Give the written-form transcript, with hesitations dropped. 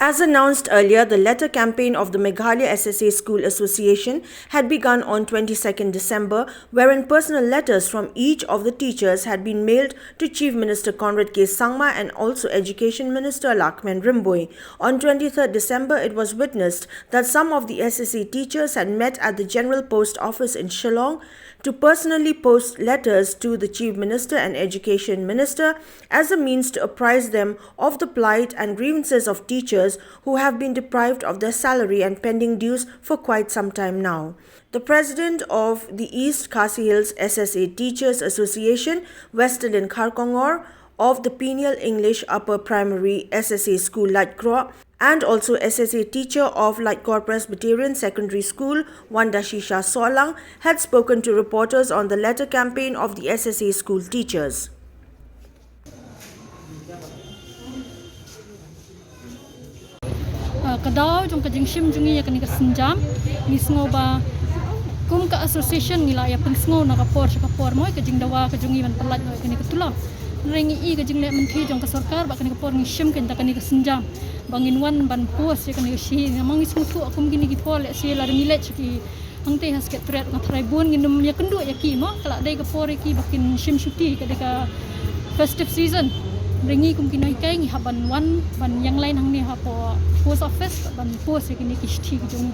As announced earlier, the letter campaign of the Meghalaya SSA School Association had begun on 22nd December, wherein personal letters from each of the teachers had been mailed to Chief Minister CONRAD SANGMA and also Education Minister LAHKMEN RYMBUI. On 23rd December, it was witnessed that some of the SSA teachers had met at the General Post Office in Shillong to personally post letters to the Chief Minister and Education Minister as a means to apprise them of the plight and grievances of teachers who have been deprived of their salary and pending dues for quite some time now. The president of the East Khasi Hills SSA Teachers Association, Western Kharkongor, of the Peniel English Upper Primary SSA School Lightcrow, and also SSA teacher of Lightcrow Presbyterian Secondary School, Wanda Shisha Solang, had spoken to reporters on the letter campaign of the SSA school teachers. Kadao jong kajing shim jungi ya kani kasenjam nisngo ba kum ka association nila ya pengsngo na kapor moi kajing dawa kajungi man perlat no kani ketula rengi I kajing le menteri jong ka sarkar ba kani kapor ni shim kan ta kani kasenjam bangin wan ban pos ya kani shi namang ismutu akum gini gitpol le si lar milet ki angte hasket pret ngatrai bun nginum ya kendu ya ki mo kala dai kapor ki bakin shim shuti kadika festive season rengi kum kinai kai ngi haban wan ban yang lain hang ni ha po post office ban post kini kishti kujung